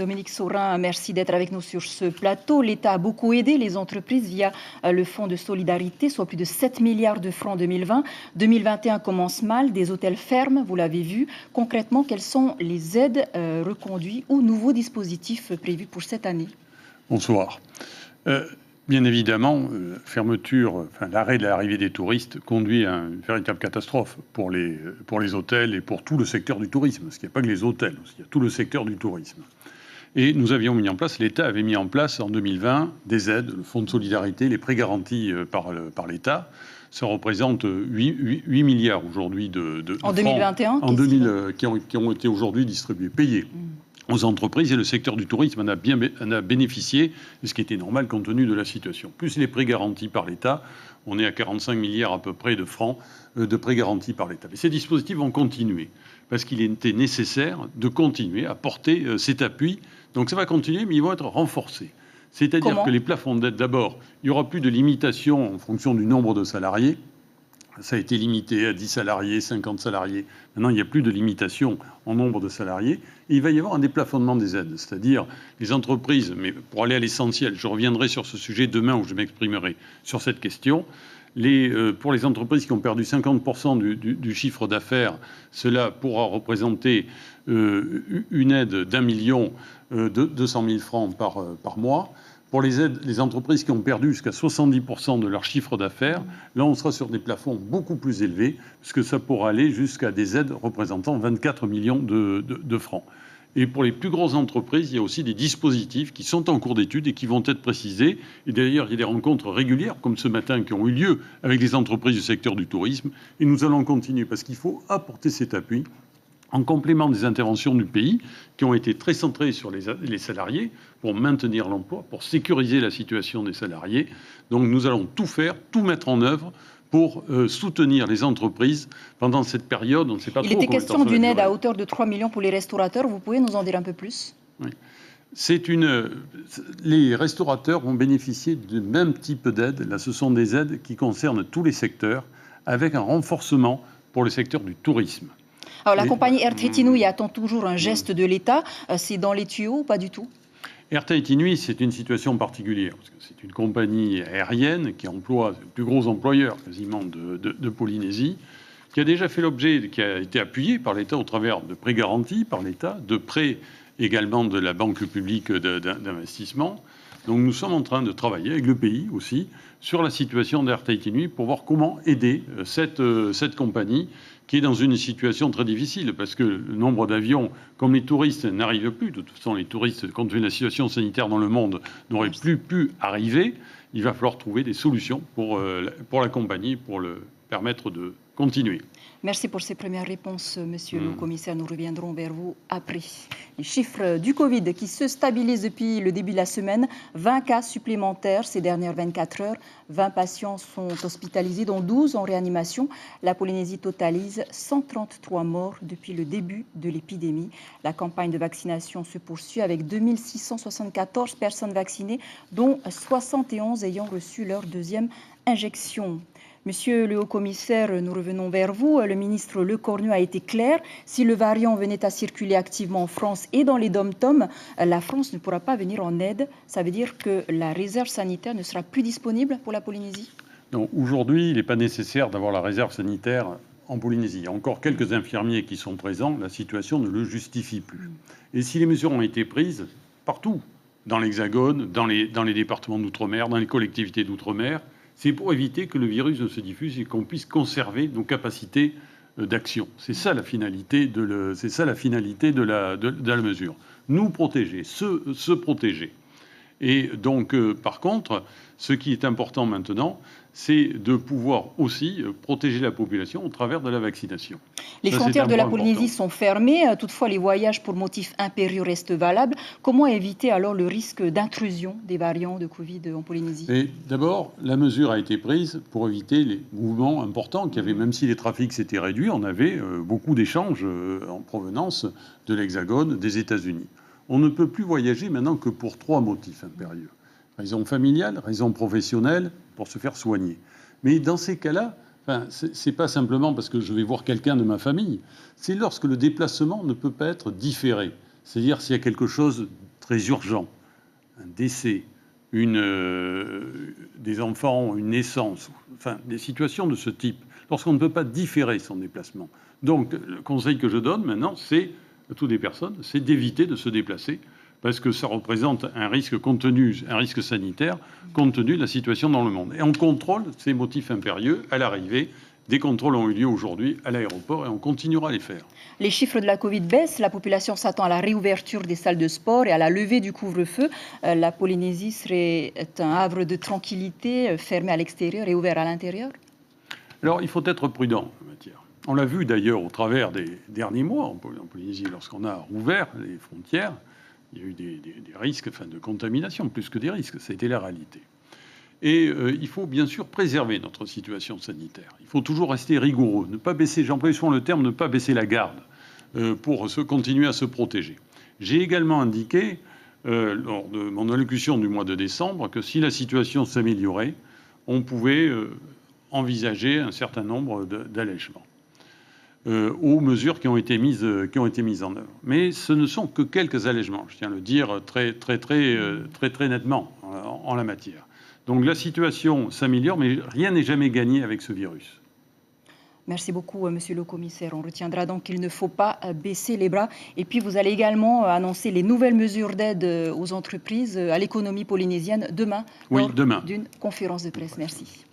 Dominique Saurin, merci d'être avec nous sur ce plateau. L'État a beaucoup aidé les entreprises via le Fonds de solidarité, soit plus de 7 milliards de francs en 2020. 2021 commence mal, des hôtels ferment, vous l'avez vu. Concrètement, quelles sont les aides reconduites ou nouveaux dispositifs prévus pour cette année? Bonsoir. Bien évidemment, l'arrêt de l'arrivée des touristes conduit à une véritable catastrophe pour les hôtels et pour tout le secteur du tourisme. Parce qu'il n'y a pas que les hôtels, il y a tout le secteur du tourisme. Et l'État avait mis en place en 2020 des aides, le fonds de solidarité, les prêts garantis par l'État. Ça représente 8 milliards aujourd'hui de en francs 2021 qui ont été aujourd'hui distribués, payés aux entreprises, et le secteur du tourisme en a bénéficié, ce qui était normal compte tenu de la situation. Plus les prêts garantis par l'État, on est à 45 milliards à peu près de francs de prêts garantis par l'État. Mais ces dispositifs vont continuer, parce qu'il était nécessaire de continuer à porter cet appui. Donc ça va continuer, mais ils vont être renforcés. C'est-à-dire que les plafonds d'aide, d'abord, il n'y aura plus de limitation en fonction du nombre de salariés. Ça a été limité à 10 salariés, 50 salariés. Maintenant, il n'y a plus de limitation en nombre de salariés. Et il va y avoir un déplafonnement des aides. C'est-à-dire, les entreprises, mais pour aller à l'essentiel, je reviendrai sur ce sujet demain où je m'exprimerai sur cette question. Pour les entreprises qui ont perdu 50% du chiffre d'affaires, cela pourra représenter une aide d'1 million 200 000 francs par mois. Pour les entreprises qui ont perdu jusqu'à 70% de leur chiffre d'affaires, là, on sera sur des plafonds beaucoup plus élevés, puisque ça pourra aller jusqu'à des aides représentant 24 millions de francs. Et pour les plus grosses entreprises, il y a aussi des dispositifs qui sont en cours d'étude et qui vont être précisés. Et d'ailleurs, il y a des rencontres régulières, comme ce matin, qui ont eu lieu avec les entreprises du secteur du tourisme. Et nous allons continuer, parce qu'il faut apporter cet appui en complément des interventions du pays qui ont été très centrées sur les salariés pour maintenir l'emploi, pour sécuriser la situation des salariés. Donc nous allons tout faire, tout mettre en œuvre pour soutenir les entreprises pendant cette période. On ne sait pas trop. Il était question d'une aide à hauteur de 3 millions pour les restaurateurs. Vous pouvez nous en dire un peu plus? Oui. Les restaurateurs vont bénéficier du même type d'aide. Là, ce sont des aides qui concernent tous les secteurs, avec un renforcement pour le secteur du tourisme. Alors, la compagnie Air Tahiti Nui attend toujours un geste de l'État. C'est dans les tuyaux ou pas du tout? Air Tahiti Nui, c'est une situation particulière, parce que c'est une compagnie aérienne qui emploie le plus gros employeur quasiment de Polynésie, qui a déjà fait l'objet, qui a été appuyé par l'État au travers de prêts garantis par l'État, de prêts également de la Banque publique d'investissement. Donc nous sommes en train de travailler avec le pays aussi sur la situation d'Air Tahiti Nui pour voir comment aider cette compagnie qui est dans une situation très difficile, parce que le nombre d'avions, comme les touristes n'arrivent plus, de toute façon les touristes, compte tenu de la situation sanitaire dans le monde, n'auraient plus pu arriver, il va falloir trouver des solutions pour la compagnie, pour le permettre de continuer. Merci pour ces premières réponses, monsieur le commissaire. Nous reviendrons vers vous après. Les chiffres du Covid qui se stabilisent depuis le début de la semaine. 20 cas supplémentaires ces dernières 24 heures. 20 patients sont hospitalisés, dont 12 en réanimation. La Polynésie totalise 133 morts depuis le début de l'épidémie. La campagne de vaccination se poursuit avec 2674 personnes vaccinées, dont 71 ayant reçu leur deuxième injection. Monsieur le haut-commissaire, nous revenons vers vous. Le ministre Lecornu a été clair. Si le variant venait à circuler activement en France et dans les DOM-TOM, la France ne pourra pas venir en aide. Ça veut dire que la réserve sanitaire ne sera plus disponible pour la Polynésie? Donc aujourd'hui, il n'est pas nécessaire d'avoir la réserve sanitaire en Polynésie. Il y a encore quelques infirmiers qui sont présents. La situation ne le justifie plus. Et si les mesures ont été prises partout, dans l'Hexagone, dans les départements d'outre-mer, dans les collectivités d'outre-mer, c'est pour éviter que le virus ne se diffuse et qu'on puisse conserver nos capacités d'action. C'est ça la finalité de la mesure. Nous protéger, se protéger. Et donc, par contre, ce qui est important maintenant, c'est de pouvoir aussi protéger la population au travers de la vaccination. Les frontières de la Polynésie sont fermées. Toutefois, les voyages pour motifs impérieux restent valables. Comment éviter alors le risque d'intrusion des variants de Covid en Polynésie? D'abord, la mesure a été prise pour éviter les mouvements importants qu'il y avait, même si les trafics s'étaient réduits, on avait beaucoup d'échanges en provenance de l'Hexagone, des États-Unis. On ne peut plus voyager maintenant que pour 3 motifs impérieux. Raison familiale, raison professionnelle, pour se faire soigner. Mais dans ces cas-là, c'est pas simplement parce que je vais voir quelqu'un de ma famille, c'est lorsque le déplacement ne peut pas être différé. C'est-à-dire s'il y a quelque chose très urgent, un décès, des enfants, une naissance, enfin des situations de ce type, lorsqu'on ne peut pas différer son déplacement. Donc le conseil que je donne maintenant, c'est à toutes les personnes, c'est d'éviter de se déplacer, parce que ça représente un risque un risque sanitaire, compte tenu de la situation dans le monde. Et on contrôle ces motifs impérieux à l'arrivée. Des contrôles ont eu lieu aujourd'hui à l'aéroport et on continuera à les faire. Les chiffres de la Covid baissent, la population s'attend à la réouverture des salles de sport et à la levée du couvre-feu. La Polynésie serait un havre de tranquillité, fermé à l'extérieur et ouvert à l'intérieur? Alors il faut être prudent en matière. On l'a vu d'ailleurs au travers des derniers mois en Polynésie, lorsqu'on a rouvert les frontières, il y a eu des risques de contamination, plus que des risques, ça a été la réalité. Et il faut bien sûr préserver notre situation sanitaire. Il faut toujours rester rigoureux, ne pas baisser, j'emploie souvent le terme, ne pas baisser la garde pour continuer à se protéger. J'ai également indiqué, lors de mon allocution du mois de décembre, que si la situation s'améliorait, on pouvait envisager un certain nombre d'allègements aux mesures qui ont été mises en œuvre. Mais ce ne sont que quelques allègements, je tiens à le dire très nettement en la matière. Donc la situation s'améliore, mais rien n'est jamais gagné avec ce virus. Merci beaucoup, Monsieur le Commissaire. On retiendra donc qu'il ne faut pas baisser les bras. Et puis, vous allez également annoncer les nouvelles mesures d'aide aux entreprises, à l'économie polynésienne demain, oui, demain, d'une conférence de presse. Merci.